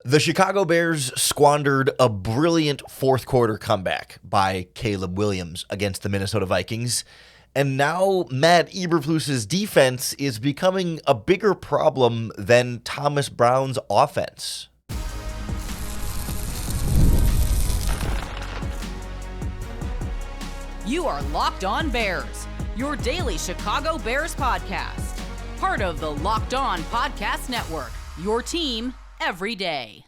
The Chicago Bears squandered a brilliant fourth quarter comeback by Caleb Williams against the Minnesota Vikings. And now Matt Eberflus's defense is becoming a bigger problem than Thomas Brown's offense. You are Locked On Bears, your daily Chicago Bears podcast. Part of the Locked On Podcast Network, your team every day.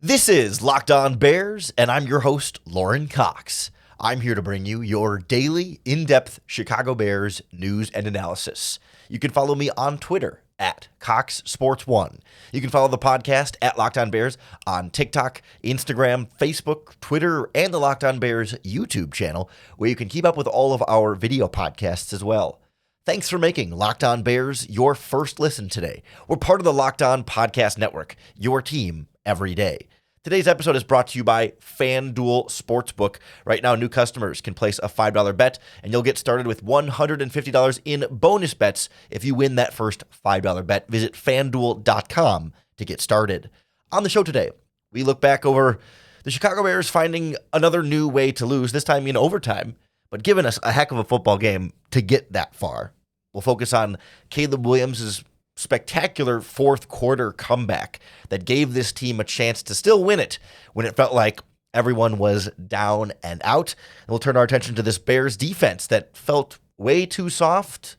This is Locked On Bears, and I'm your host, Lauren Cox. I'm here to bring you your daily, in-depth Chicago Bears news and analysis. You can follow me on Twitter at CoxSports1. You can follow the podcast at Locked On Bears on TikTok, Instagram, Facebook, Twitter, and the Locked On Bears YouTube channel, where you can keep up with all of our video podcasts as well. Thanks for making Locked On Bears your first listen today. We're part of the Locked On Podcast Network, your team every day. Today's episode is brought to you by FanDuel Sportsbook. Right now, new customers can place a $5 bet, and you'll get started with $150 in bonus bets if you win that first $5 bet. Visit FanDuel.com to get started. On the show today, we look back over the Chicago Bears finding another new way to lose, this time in overtime, but giving us a heck of a football game to get that far. We'll focus on Caleb Williams' spectacular fourth quarter comeback that gave this team a chance to still win it when it felt like everyone was down and out. And we'll turn our attention to this Bears defense that felt way too soft,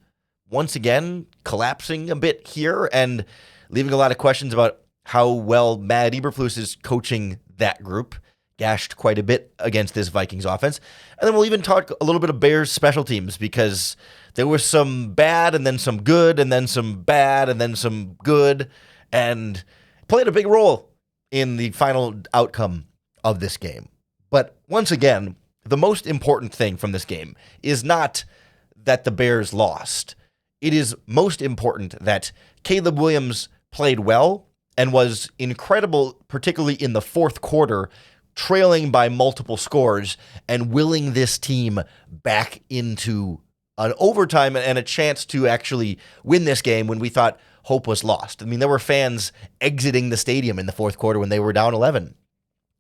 once again collapsing a bit here and leaving a lot of questions about how well Matt Eberflus is coaching that group. Gashed quite a bit against this Vikings offense. And then we'll even talk a little bit of Bears special teams, because there was some bad and then some good and then some bad and then some good, and played a big role in the final outcome of this game. But once again, the most important thing from this game is not that the Bears lost. It is most important that Caleb Williams played well and was incredible, particularly in the fourth quarter, trailing by multiple scores and willing this team back into an overtime and a chance to actually win this game when we thought hope was lost. I mean, there were fans exiting the stadium in the fourth quarter when they were down 11,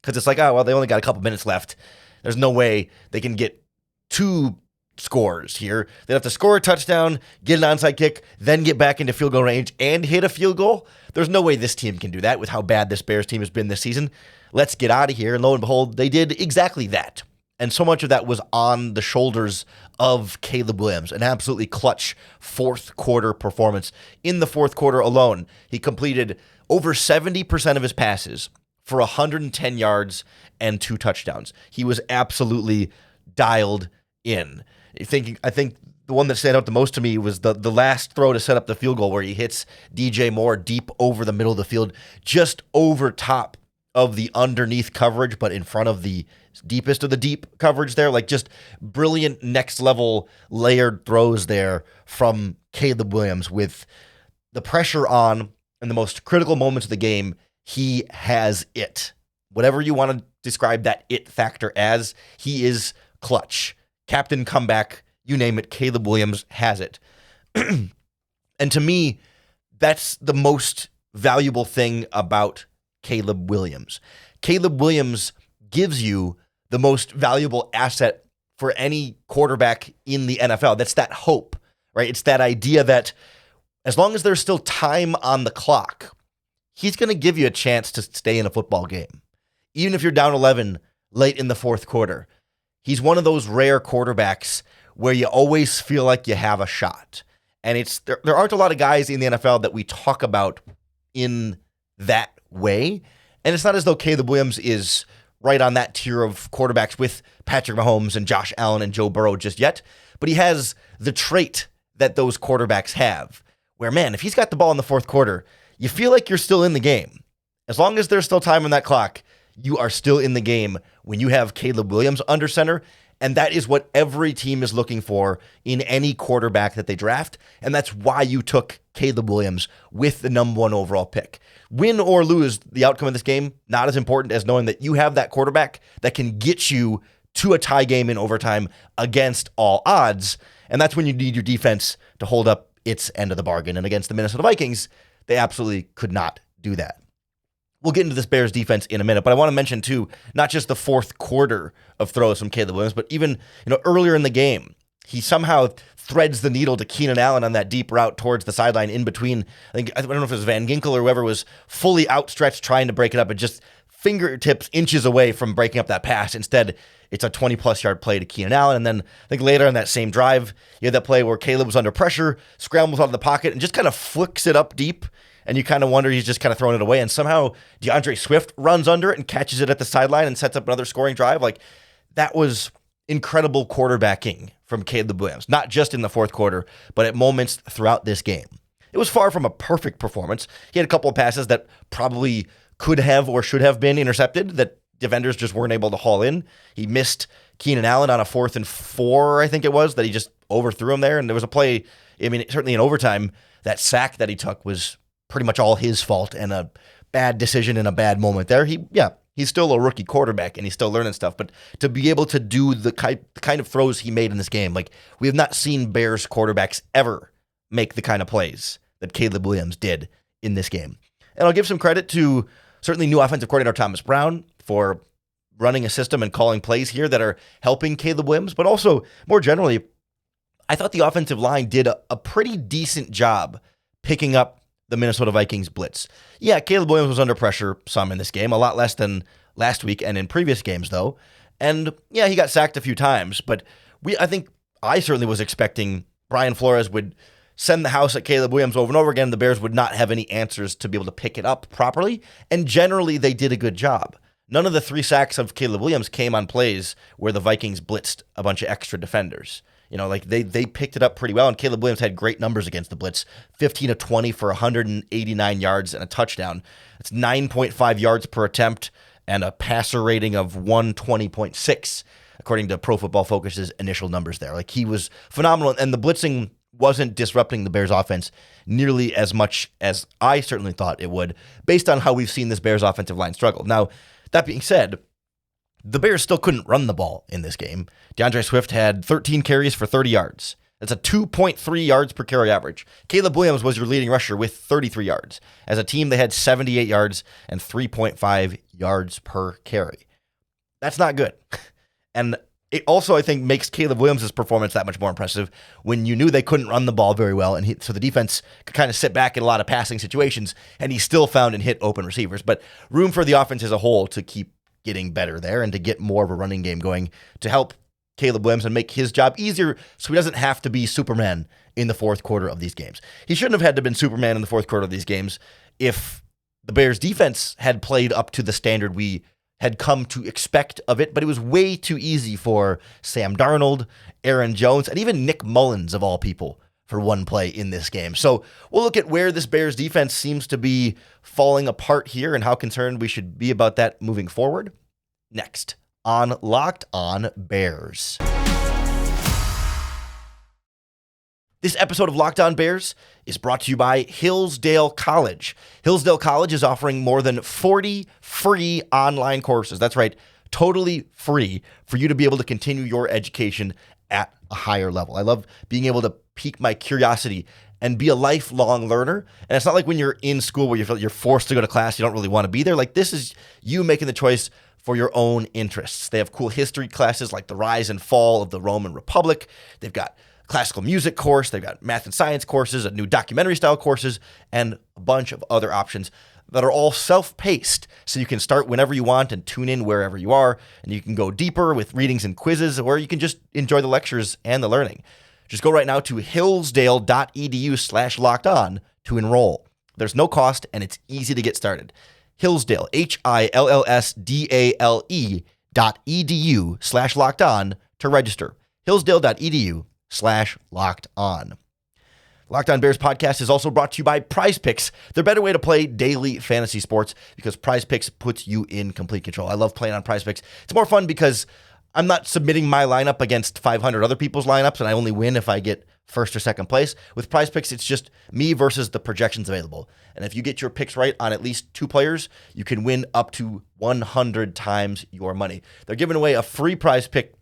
because it's like, oh, well, they only got a couple minutes left. There's no way they can get two scores here. They'd have to score a touchdown, get an onside kick, then get back into field goal range and hit a field goal. There's no way this team can do that with how bad this Bears team has been this season. Let's get out of here. And lo and behold, they did exactly that. And so much of that was on the shoulders of Caleb Williams, an absolutely clutch fourth quarter performance. In the fourth quarter alone, he completed over 70% of his passes for 110 yards and 2 touchdowns. He was absolutely dialed in. I think the one that stand out the most to me was the last throw to set up the field goal, where he hits DJ Moore deep over the middle of the field, just over top of the underneath coverage, but in front of the deepest of the deep coverage there. Like, just brilliant next level layered throws there from Caleb Williams. With the pressure on in the most critical moments of the game, he has it. Whatever you want to describe that it factor as, he is clutch. Captain comeback, you name it, Caleb Williams has it. And to me, that's the most valuable thing about Caleb Williams. Caleb Williams gives you the most valuable asset for any quarterback in the NFL. That's that hope, right? It's that idea that as long as there's still time on the clock, he's going to give you a chance to stay in a football game. Even if you're down 11 late in the fourth quarter, he's one of those rare quarterbacks where you always feel like you have a shot. And there aren't a lot of guys in the NFL that we talk about in that way. And it's not as though Caleb Williams is right on that tier of quarterbacks with Patrick Mahomes and Josh Allen and Joe Burrow just yet. But he has the trait that those quarterbacks have, where, man, if he's got the ball in the fourth quarter, you feel like you're still in the game. As long as there's still time on that clock, you are still in the game when you have Caleb Williams under center. And that is what every team is looking for in any quarterback that they draft. And that's why you took Caleb Williams with the number 1 overall pick. Win or lose the outcome of this game, not as important as knowing that you have that quarterback that can get you to a tie game in overtime against all odds. And that's when you need your defense to hold up its end of the bargain. And against the Minnesota Vikings, they absolutely could not do that. We'll get into this Bears defense in a minute, but I want to mention too, not just the fourth quarter of throws from Caleb Williams, but even earlier in the game, he somehow threads the needle to Keenan Allen on that deep route towards the sideline in between. I don't know if it was Van Ginkel or whoever was fully outstretched trying to break it up, and just fingertips inches away from breaking up that pass. Instead, it's a 20-plus yard play to Keenan Allen. And then I think later in that same drive, you had that play where Caleb was under pressure, scrambles out of the pocket, and just kind of flicks it up deep. And you kind of wonder he's just kind of throwing it away. And somehow DeAndre Swift runs under it and catches it at the sideline and sets up another scoring drive. Like, that was incredible quarterbacking from Caleb Williams, not just in the fourth quarter, but at moments throughout this game. It was far from a perfect performance. He had a couple of passes that probably could have or should have been intercepted that defenders just weren't able to haul in. He missed Keenan Allen on a 4th and 4, I think it was, that he just overthrew him there. And there was a play, certainly in overtime, that sack that he took was pretty much all his fault and a bad decision in a bad moment there. He's still a rookie quarterback and he's still learning stuff, but to be able to do the kind of throws he made in this game, like, we have not seen Bears quarterbacks ever make the kind of plays that Caleb Williams did in this game. And I'll give some credit to certainly new offensive coordinator Thomas Brown for running a system and calling plays here that are helping Caleb Williams, but also more generally, I thought the offensive line did a pretty decent job picking up the Minnesota Vikings blitz. Yeah, Caleb Williams was under pressure some in this game, a lot less than last week and in previous games, though. And yeah, he got sacked a few times, but I think I certainly was expecting Brian Flores would send the house at Caleb Williams over and over again. The Bears would not have any answers to be able to pick it up properly, and generally they did a good job. None of the 3 sacks of Caleb Williams came on plays where the Vikings blitzed a bunch of extra defenders. They picked it up pretty well, and Caleb Williams had great numbers against the blitz, 15 of 20 for 189 yards and a touchdown. That's 9.5 yards per attempt and a passer rating of 120.6, according to Pro Football Focus's initial numbers there. Like, he was phenomenal, and the blitzing wasn't disrupting the Bears offense nearly as much as I certainly thought it would, based on how we've seen this Bears offensive line struggle. Now, that being said, the Bears still couldn't run the ball in this game. DeAndre Swift had 13 carries for 30 yards. That's a 2.3 yards per carry average. Caleb Williams was your leading rusher with 33 yards. As a team, they had 78 yards and 3.5 yards per carry. That's not good. And it also, I think, makes Caleb Williams' performance that much more impressive when you knew they couldn't run the ball very well, and so the defense could kind of sit back in a lot of passing situations, and he still found and hit open receivers. But room for the offense as a whole to keep getting better there and to get more of a running game going to help Caleb Williams and make his job easier so he doesn't have to be Superman in the fourth quarter of these games. He shouldn't have had to have been Superman in the fourth quarter of these games if the Bears defense had played up to the standard we had come to expect of it, but it was way too easy for Sam Darnold, Aaron Jones, and even Nick Mullins, of all people, for one play in this game. So we'll look at where this Bears defense seems to be falling apart here and how concerned we should be about that moving forward. Next on Locked On Bears. This episode of Locked On Bears is brought to you by Hillsdale College. Hillsdale College is offering more than 40 free online courses. That's right, totally free for you to be able to continue your education at a higher level. I love being able to pique my curiosity and be a lifelong learner. And it's not like when you're in school where you feel you're forced to go to class, you don't really want to be there. Like, this is you making the choice for your own interests. They have cool history classes like the rise and fall of the Roman Republic. They've got classical music course, they've got math and science courses, a new documentary style courses, and a bunch of other options that are all self-paced. So you can start whenever you want and tune in wherever you are, and you can go deeper with readings and quizzes, or you can just enjoy the lectures and the learning. Just go right now to hillsdale.edu/lockedon to enroll. There's no cost, and it's easy to get started. Hillsdale, HILLSDALE.edu/lockedon to register. Hillsdale.edu/lockedon. Locked On Bears podcast is also brought to you by PrizePicks. They're a better way to play daily fantasy sports because PrizePicks puts you in complete control. I love playing on PrizePicks. It's more fun because I'm not submitting my lineup against 500 other people's lineups, and I only win if I get first or second place. With PrizePicks, it's just me versus the projections available. And if you get your picks right on at least 2 players, you can win up to 100 times your money. They're giving away a free prize pick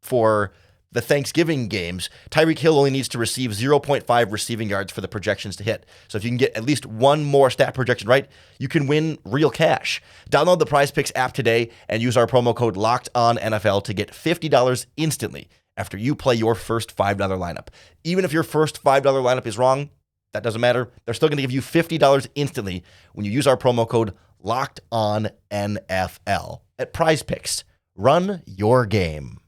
for the Thanksgiving games, Tyreek Hill only needs to receive 0.5 receiving yards for the projections to hit. So if you can get at least one more stat projection right, you can win real cash. Download the PrizePicks app today and use our promo code LOCKEDONNFL to get $50 instantly after you play your first $5 lineup. Even if your first $5 lineup is wrong, that doesn't matter. They're still going to give you $50 instantly when you use our promo code LOCKEDONNFL at PrizePicks. Run your game.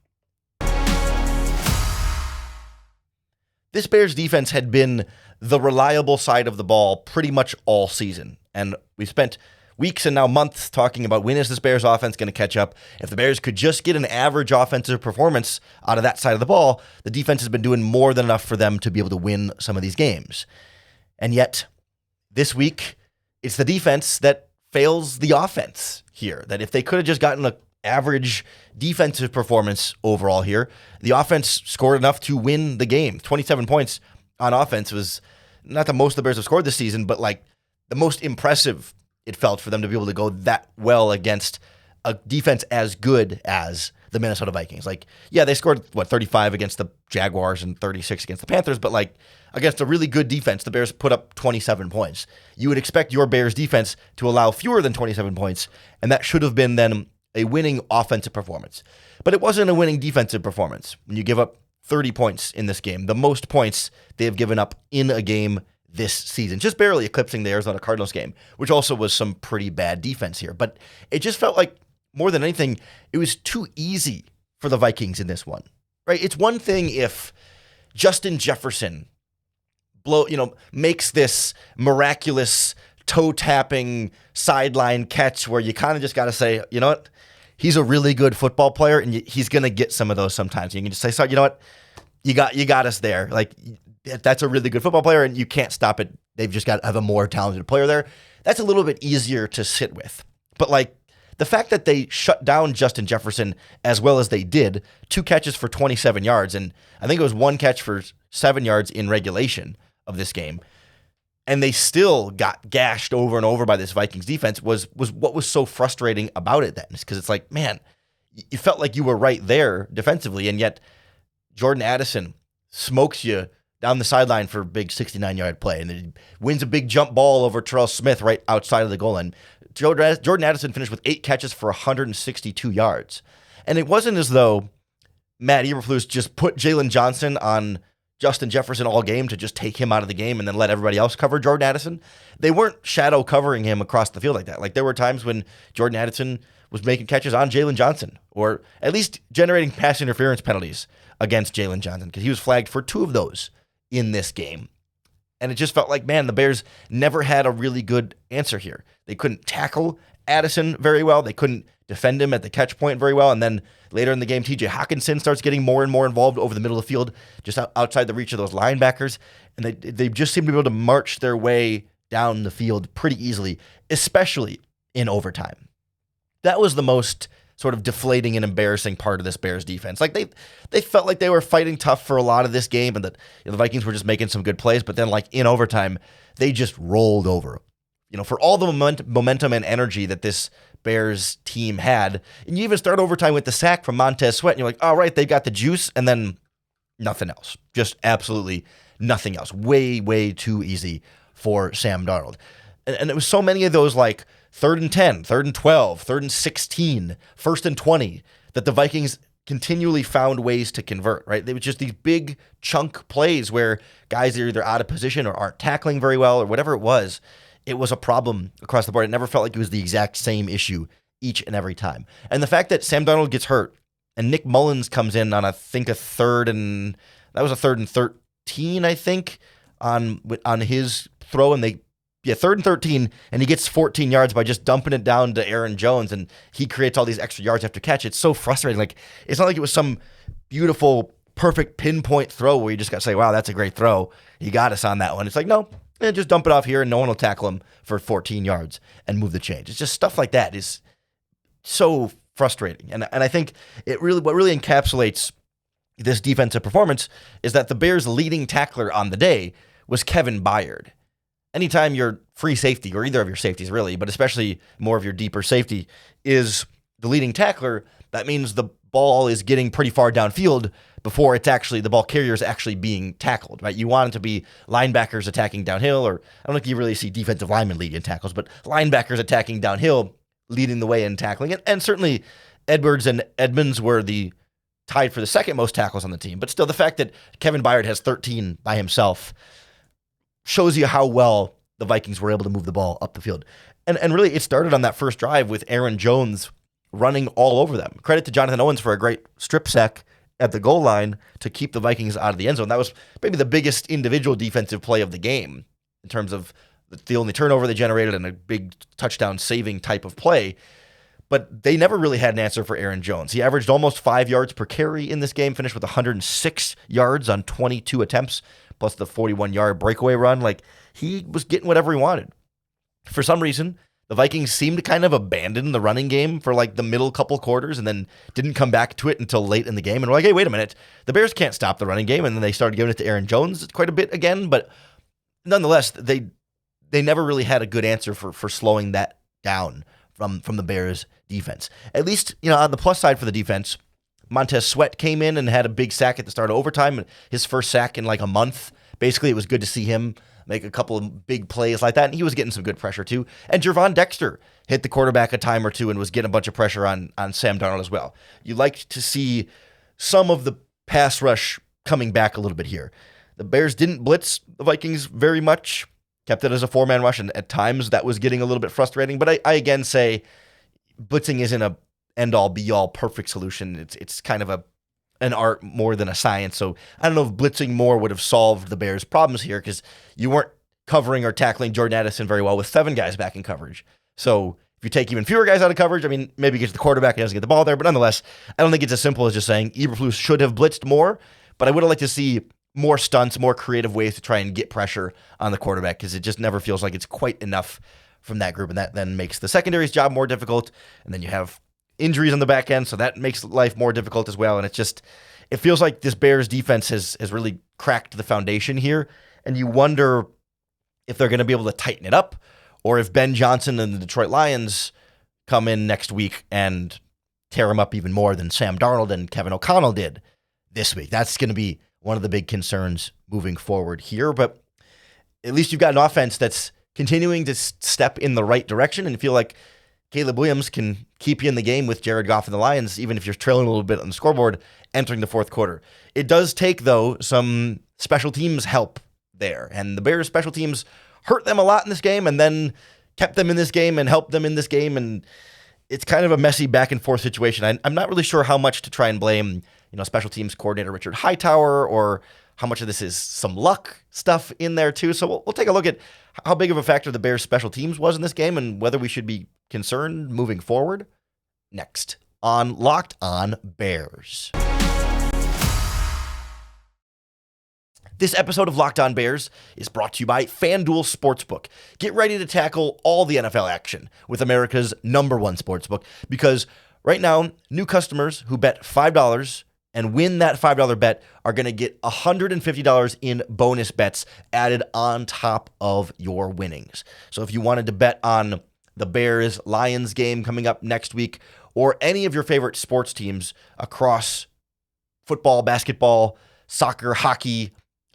This Bears defense had been the reliable side of the ball pretty much all season. And we spent weeks and now months talking about when is this Bears offense going to catch up. If the Bears could just get an average offensive performance out of that side of the ball, the defense has been doing more than enough for them to be able to win some of these games. And yet, this week, it's the defense that fails the offense here. That if they could have just gotten an average defensive performance overall here, the offense scored enough to win the game. 27 points on offense was not the most the Bears have scored this season, but like the most impressive it felt for them to be able to go that well against a defense as good as the Minnesota Vikings. Like, yeah, they scored, 35 against the Jaguars and 36 against the Panthers, but like against a really good defense, the Bears put up 27 points. You would expect your Bears defense to allow fewer than 27 points, and that should have been then a winning offensive performance. But it wasn't a winning defensive performance when you give up 30 points in this game, the most points they have given up in a game this season, just barely eclipsing the Arizona Cardinals game, which also was some pretty bad defense here. But it just felt like, more than anything, it was too easy for the Vikings in this one, right? It's one thing if Justin Jefferson makes this miraculous toe-tapping sideline catch where you kind of just got to say, you know what? He's a really good football player, and he's going to get some of those sometimes. You can just say, so, you know what? You got us there. Like, that's a really good football player, and you can't stop it. They've just got to have a more talented player there. That's a little bit easier to sit with. But, like, the fact that they shut down Justin Jefferson as well as they did, 2 catches for 27 yards, and I think it was 1 catch for 7 yards in regulation of this game, and they still got gashed over and over by this Vikings defense was what was so frustrating about it then. Because it's like, man, you felt like you were right there defensively, and yet Jordan Addison smokes you down the sideline for a big 69-yard play, and then he wins a big jump ball over Terrell Smith right outside of the goal line. Jordan Addison finished with 8 catches for 162 yards. And it wasn't as though Matt Eberflus just put Jalen Johnson on Justin Jefferson all game to just take him out of the game and then let everybody else cover Jordan Addison. They weren't shadow covering him across the field like that. Like, there were times when Jordan Addison was making catches on Jalen Johnson, or at least generating pass interference penalties against Jalen Johnson, because he was flagged for 2 of those in this game. And it just felt like, man, the Bears never had a really good answer here. They couldn't tackle Addison very well. They couldn't defend him at the catch point very well. And then later in the game, TJ Hawkinson starts getting more and more involved over the middle of the field, just outside the reach of those linebackers. And they just seem to be able to march their way down the field pretty easily, especially in overtime. That was the most sort of deflating and embarrassing part of this Bears defense. Like, they felt like they were fighting tough for a lot of this game, and that the Vikings were just making some good plays. But then, like, in overtime, they just rolled over. For all the momentum and energy that this Bears team had, and you even start overtime with the sack from Montez Sweat, and you're like, all right, they've got the juice, and then nothing else. Just absolutely nothing else. Way, way too easy for Sam Darnold. And it was so many of those, like, 3rd and 10, 3rd and 12, 3rd and 16, 1st and 20, that the Vikings continually found ways to convert, right? They were just these big chunk plays where guys are either out of position or aren't tackling very well or whatever it was. It was a problem across the board. It never felt like it was the exact same issue each and every time. And the fact that Sam Darnold gets hurt and Nick Mullins comes in on, I think, a 3rd and 13, I think, on his throw, and 3rd and 13, and he gets 14 yards by just dumping it down to Aaron Jones, and he creates all these extra yards after catch. It's so frustrating. Like, it's not like it was some beautiful, perfect pinpoint throw where you just got to say, wow, that's a great throw. He got us on that one. It's like, no, just dump it off here, and no one will tackle him for 14 yards and move the chains. It's just stuff like that is so frustrating. And I think what really encapsulates this defensive performance is that the Bears' leading tackler on the day was Kevin Byard. Anytime your free safety, or either of your safeties really, but especially more of your deeper safety, is the leading tackler, that means the ball is getting pretty far downfield before it's actually the ball carrier is actually being tackled, right? You want it to be linebackers attacking downhill, or I don't know if you really see defensive linemen leading in tackles, but linebackers attacking downhill, leading the way in tackling it. And certainly Edwards and Edmonds were tied for the second most tackles on the team. But still, the fact that Kevin Byard has 13 by himself shows you how well the Vikings were able to move the ball up the field. And really, it started on that first drive with Aaron Jones running all over them. Credit to Jonathan Owens for a great strip sack at the goal line to keep the Vikings out of the end zone. That was maybe the biggest individual defensive play of the game in terms of the only turnover they generated and a big touchdown saving type of play. But they never really had an answer for Aaron Jones. He averaged almost 5 yards per carry in this game, finished with 106 yards on 22 attempts, plus the 41-yard breakaway run. Like, he was getting whatever he wanted. For some reason, the Vikings seemed to kind of abandon the running game for like the middle couple quarters and then didn't come back to it until late in the game. And we're like, hey, wait a minute. The Bears can't stop the running game. And then they started giving it to Aaron Jones quite a bit again. But nonetheless, they never really had a good answer for slowing that down from the Bears defense. At least, on the plus side for the defense, Montez Sweat came in and had a big sack at the start of overtime, his first sack in like a month. Basically, it was good to see him make a couple of big plays like that, and he was getting some good pressure too. And Gervon Dexter hit the quarterback a time or two and was getting a bunch of pressure on Sam Darnold as well. You like to see some of the pass rush coming back a little bit here. The Bears didn't blitz the Vikings very much, kept it as a four-man rush, and at times that was getting a little bit frustrating. But I again say blitzing isn't a end-all, be-all perfect solution. It's kind of an art more than a science. So I don't know if blitzing more would have solved the Bears' problems here, because you weren't covering or tackling Jordan Addison very well with 7 guys back in coverage. So if you take even fewer guys out of coverage, I mean, maybe it gets the quarterback and doesn't get the ball there. But nonetheless, I don't think it's as simple as just saying Eberflus should have blitzed more. But I would have liked to see more stunts, more creative ways to try and get pressure on the quarterback, because it just never feels like it's quite enough from that group. And that then makes the secondary's job more difficult. And then you have injuries on the back end, so that makes life more difficult as well. And it feels like this Bears defense has really cracked the foundation here. And you wonder if they're going to be able to tighten it up, or if Ben Johnson and the Detroit Lions come in next week and tear them up even more than Sam Darnold and Kevin O'Connell did this week. That's going to be one of the big concerns moving forward here. But at least you've got an offense that's continuing to step in the right direction, and feel like Caleb Williams can keep you in the game with Jared Goff and the Lions, even if you're trailing a little bit on the scoreboard entering the fourth quarter. It does take, though, some special teams help there. And the Bears' special teams hurt them a lot in this game, and then kept them in this game and helped them in this game. And it's kind of a messy back and forth situation. I'm not really sure how much to try and blame, special teams coordinator Richard Hightower, or how much of this is some luck stuff in there too. So we'll take a look at how big of a factor the Bears' special teams was in this game, and whether we should be concerned moving forward, next on Locked On Bears. This episode of Locked On Bears is brought to you by FanDuel Sportsbook. Get ready to tackle all the NFL action with America's #1 sportsbook, because right now, new customers who bet $5 and win that $5 bet are going to get $150 in bonus bets added on top of your winnings. So if you wanted to bet on the Bears-Lions game coming up next week, or any of your favorite sports teams across football, basketball, soccer, hockey,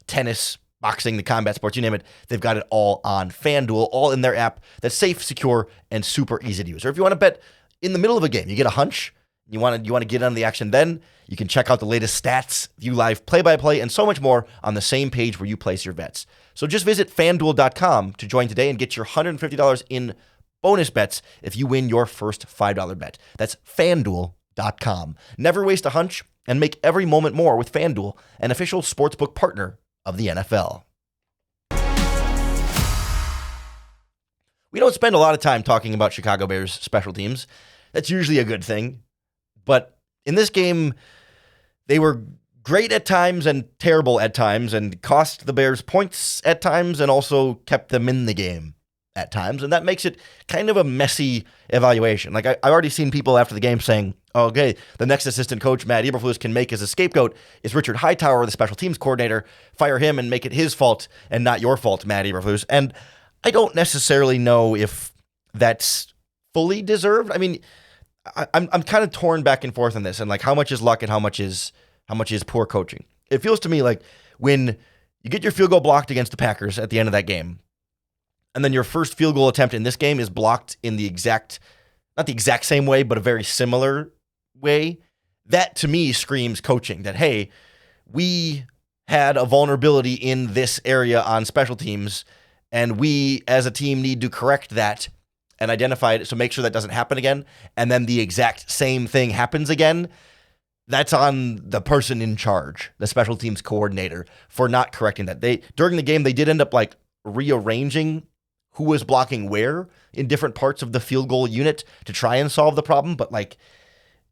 tennis, boxing, the combat sports, you name it, they've got it all on FanDuel, all in their app that's safe, secure, and super easy to use. Or if you want to bet in the middle of a game, you get a hunch, you want to get on the action then, you can check out the latest stats, view live play-by-play, and so much more on the same page where you place your bets. So just visit FanDuel.com to join today and get your $150 in bonus bets if you win your first $5 bet. That's FanDuel.com. Never waste a hunch, and make every moment more with FanDuel, an official sportsbook partner of the NFL. We don't spend a lot of time talking about Chicago Bears special teams. That's usually a good thing. But in this game, they were great at times and terrible at times, and cost the Bears points at times, and also kept them in the game at times. And that makes it kind of a messy evaluation. Like, I've already seen people after the game saying, oh, okay, the next assistant coach Matt Eberflus can make as a scapegoat is Richard Hightower, the special teams coordinator. Fire him and make it his fault and not your fault, Matt Eberflus. And I don't necessarily know if that's fully deserved. I mean, I'm kind of torn back and forth on this, and like, how much is luck and how much is how much is poor coaching. It feels to me like when you get your field goal blocked against the Packers at the end of that game, and then your first field goal attempt in this game is blocked in not the exact same way, but a very similar way, that to me screams coaching. That, hey, we had a vulnerability in this area on special teams, and we as a team need to correct that and identify it, so make sure that doesn't happen again, and then the exact same thing happens again. That's on the person in charge, the special teams coordinator, for not correcting that. During the game, they did end up like rearranging who was blocking where in different parts of the field goal unit to try and solve the problem, but like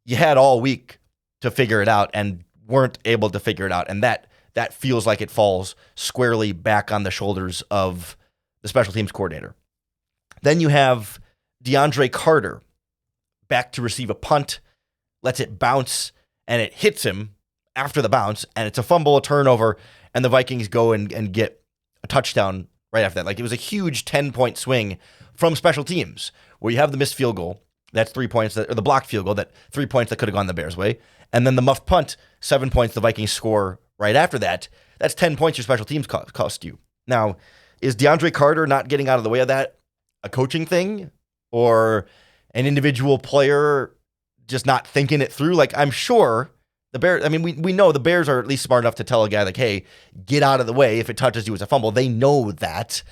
you had all week to figure it out and weren't able to figure it out, and that feels like it falls squarely back on the shoulders of the special teams coordinator. Then you have DeAndre Carter back to receive a punt, lets it bounce, and it hits him after the bounce, and it's a fumble, a turnover, and the Vikings go and get a touchdown right after that. Like, it was a huge 10-point swing from special teams, where you have the missed field goal, that's 3 points, or the blocked field goal, that 3 points that could have gone the Bears' way, and then the muffed punt, 7 points the Vikings score right after that. That's 10 points your special teams cost you. Now, is DeAndre Carter not getting out of the way of that a coaching thing, or an individual player just not thinking it through? Like, I'm sure the Bears, I mean, we know the Bears are at least smart enough to tell a guy like, hey, get out of the way. If it touches you, it's a fumble. They know that.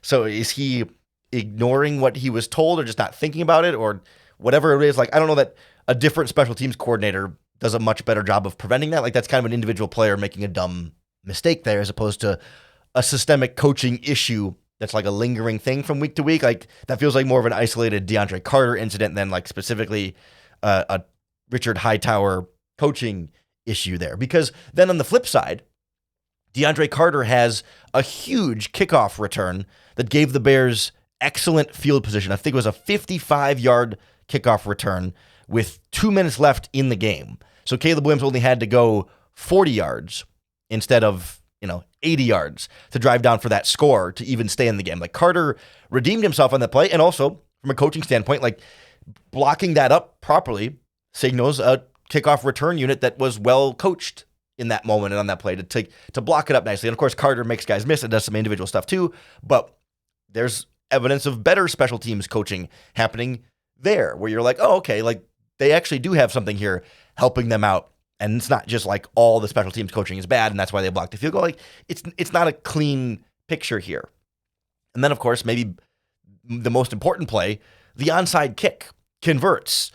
So is he ignoring what he was told, or just not thinking about it, or whatever it is? Like, I don't know that a different special teams coordinator does a much better job of preventing that. Like, that's kind of an individual player making a dumb mistake there, as opposed to a systemic coaching issue that's like a lingering thing from week to week. Like, that feels like more of an isolated DeAndre Carter incident than like specifically a Richard Hightower coaching issue there. Because then on the flip side, DeAndre Carter has a huge kickoff return that gave the Bears excellent field position. I think it was a 55-yard kickoff return with 2 minutes left in the game. So Caleb Williams only had to go 40 yards instead of, 80 yards to drive down for that score to even stay in the game. Like, Carter redeemed himself on that play, and also from a coaching standpoint, like, blocking that up properly signals a kickoff return unit that was well coached in that moment and on that play to block it up nicely. And of course, Carter makes guys miss and does some individual stuff too, but there's evidence of better special teams coaching happening there, where you're like, oh, okay, like, they actually do have something here helping them out. And it's not just like all the special teams coaching is bad and that's why they blocked the field goal. Like, it's not a clean picture here. And then, of course, maybe the most important play, the onside kick converts.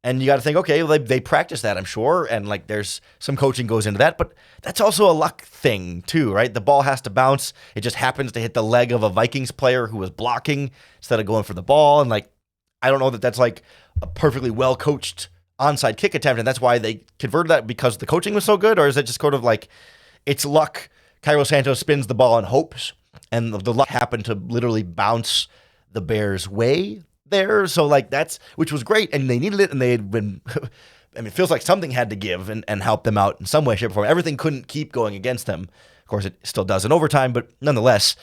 And you got to think, okay, well, they practice that, I'm sure. And like, there's some coaching goes into that, but that's also a luck thing too, right? The ball has to bounce. It just happens to hit the leg of a Vikings player who was blocking instead of going for the ball. And like, I don't know that that's like a perfectly well-coached onside kick attempt, and that's why they converted that, because the coaching was so good, or is it just sort of like it's luck? Cairo Santos spins the ball and hopes, and the luck happened to literally bounce the Bears' way there. So like, that's, which was great, and they needed it, and they had been, I mean, it feels like something had to give and help them out in some way, shape, or form. Everything couldn't keep going against them. Of course, it still does in overtime, but nonetheless,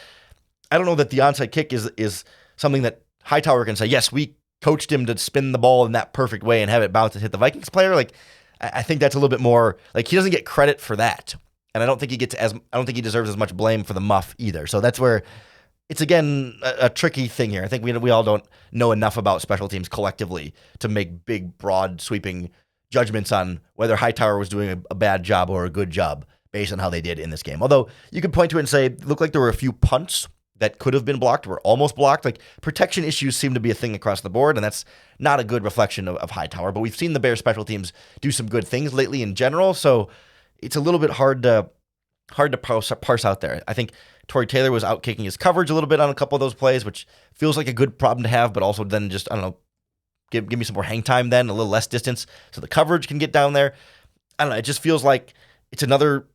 I don't know that the onside kick is something that Hightower can say, yes, we coached him to spin the ball in that perfect way and have it bounce and hit the Vikings player. Like, I think that's a little bit more, like, he doesn't get credit for that. And I don't think he deserves as much blame for the muff either. So that's where it's, again, a tricky thing here. I think we all don't know enough about special teams collectively to make big, broad, sweeping judgments on whether Hightower was doing a bad job or a good job based on how they did in this game. Although you could point to it and say, it looked like there were a few punts that could have been blocked, were almost blocked. Like, protection issues seem to be a thing across the board, and that's not a good reflection of Hightower. But we've seen the Bears special teams do some good things lately in general, so it's a little bit hard to parse out there. I think Torrey Taylor was out kicking his coverage a little bit on a couple of those plays, which feels like a good problem to have, but also then just, I don't know, give me some more hang time then, a little less distance, so the coverage can get down there. I don't know, it just feels like it's another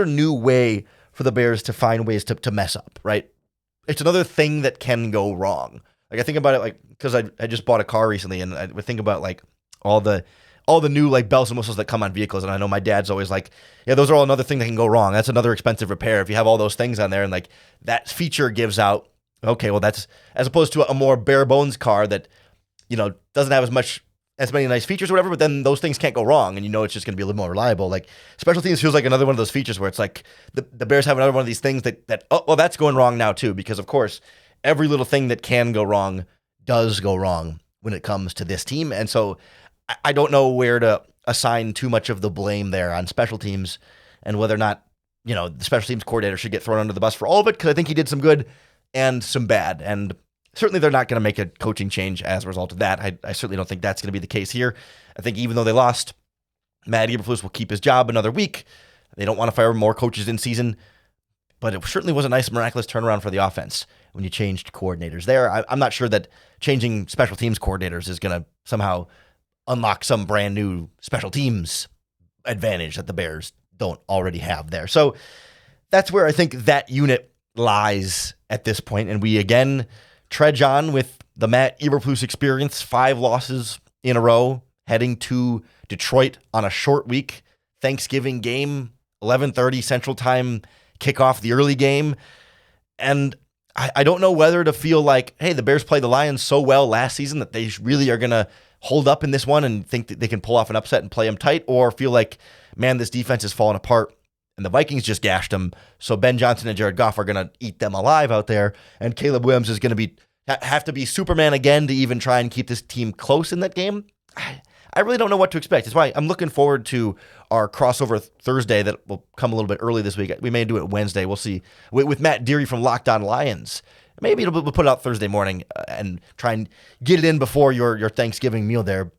new way for the Bears to find ways to mess up, right? It's another thing that can go wrong. Like, I think about it, like, because I just bought a car recently, and I would think about like all the new like bells and whistles that come on vehicles, and I know my dad's always like, yeah, those are all another thing that can go wrong. That's another expensive repair if you have all those things on there, and like that feature gives out, okay, well, that's as opposed to a more bare bones car that, doesn't have as much as many nice features or whatever, but then those things can't go wrong, and it's just going to be a little more reliable. Like, special teams feels like another one of those features where it's like the Bears have another one of these things that oh, well, that's going wrong now too, because of course, every little thing that can go wrong does go wrong when it comes to this team. And so I don't know where to assign too much of the blame there on special teams and whether or not, the special teams coordinator should get thrown under the bus for all of it, because I think he did some good and some bad. And certainly they're not going to make a coaching change as a result of that. I certainly don't think that's going to be the case here. I think even though they lost, Matt Eberflus will keep his job another week. They don't want to fire more coaches in season, but it certainly was a nice, miraculous turnaround for the offense when you changed coordinators there. I'm not sure that changing special teams coordinators is going to somehow unlock some brand new special teams advantage that the Bears don't already have there. So that's where I think that unit lies at this point. And we again trudge on with the Matt Eberflus experience, 5 losses in a row, heading to Detroit on a short week. Thanksgiving game, 11:30 Central Time kickoff, the early game. And I don't know whether to feel like, hey, the Bears played the Lions so well last season that they really are going to hold up in this one and think that they can pull off an upset and play them tight, or feel like, man, this defense is falling apart and the Vikings just gashed them, so Ben Johnson and Jared Goff are going to eat them alive out there, and Caleb Williams is going to have to be Superman again to even try and keep this team close in that game. I really don't know what to expect. That's why I'm looking forward to our crossover Thursday that will come a little bit early this week. We may do it Wednesday. We'll see. With Matt Deary from Locked On Lions. Maybe we'll put it out Thursday morning and try and get it in before your Thanksgiving meal there,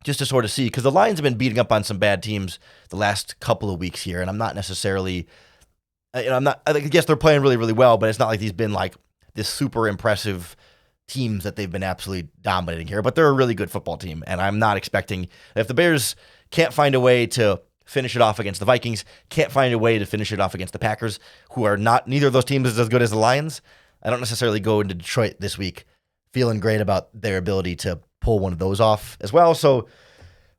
just to sort of see. Because the Lions have been beating up on some bad teams the last couple of weeks here, and I'm not necessarily, I guess they're playing really, really well, but it's not like these been like this super impressive teams that they've been absolutely dominating here, but they're a really good football team, and I'm not expecting, if the Bears can't find a way to finish it off against the Vikings, can't find a way to finish it off against the Packers, who are not, neither of those teams is as good as the Lions, I don't necessarily go into Detroit this week feeling great about their ability to pull one of those off as well, so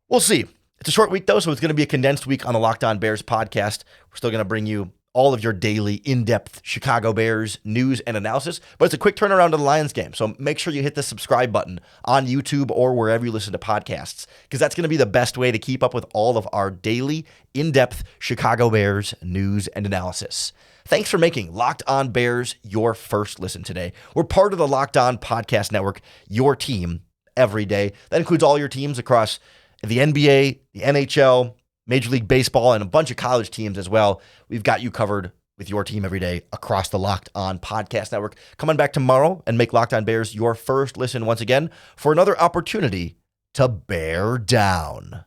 we'll see. It's a short week, though, so it's going to be a condensed week on the Locked On Bears podcast. We're still going to bring you all of your daily in-depth Chicago Bears news and analysis, but it's a quick turnaround to the Lions game, so make sure you hit the subscribe button on YouTube or wherever you listen to podcasts, because that's going to be the best way to keep up with all of our daily in-depth Chicago Bears news and analysis. Thanks for making Locked On Bears your first listen today. We're part of the Locked On Podcast Network, your team every day. That includes all your teams across the NBA, the NHL, Major League Baseball, and a bunch of college teams as well. We've got you covered with your team every day across the Locked On Podcast Network. Come on back tomorrow and make Locked On Bears your first listen once again for another opportunity to bear down.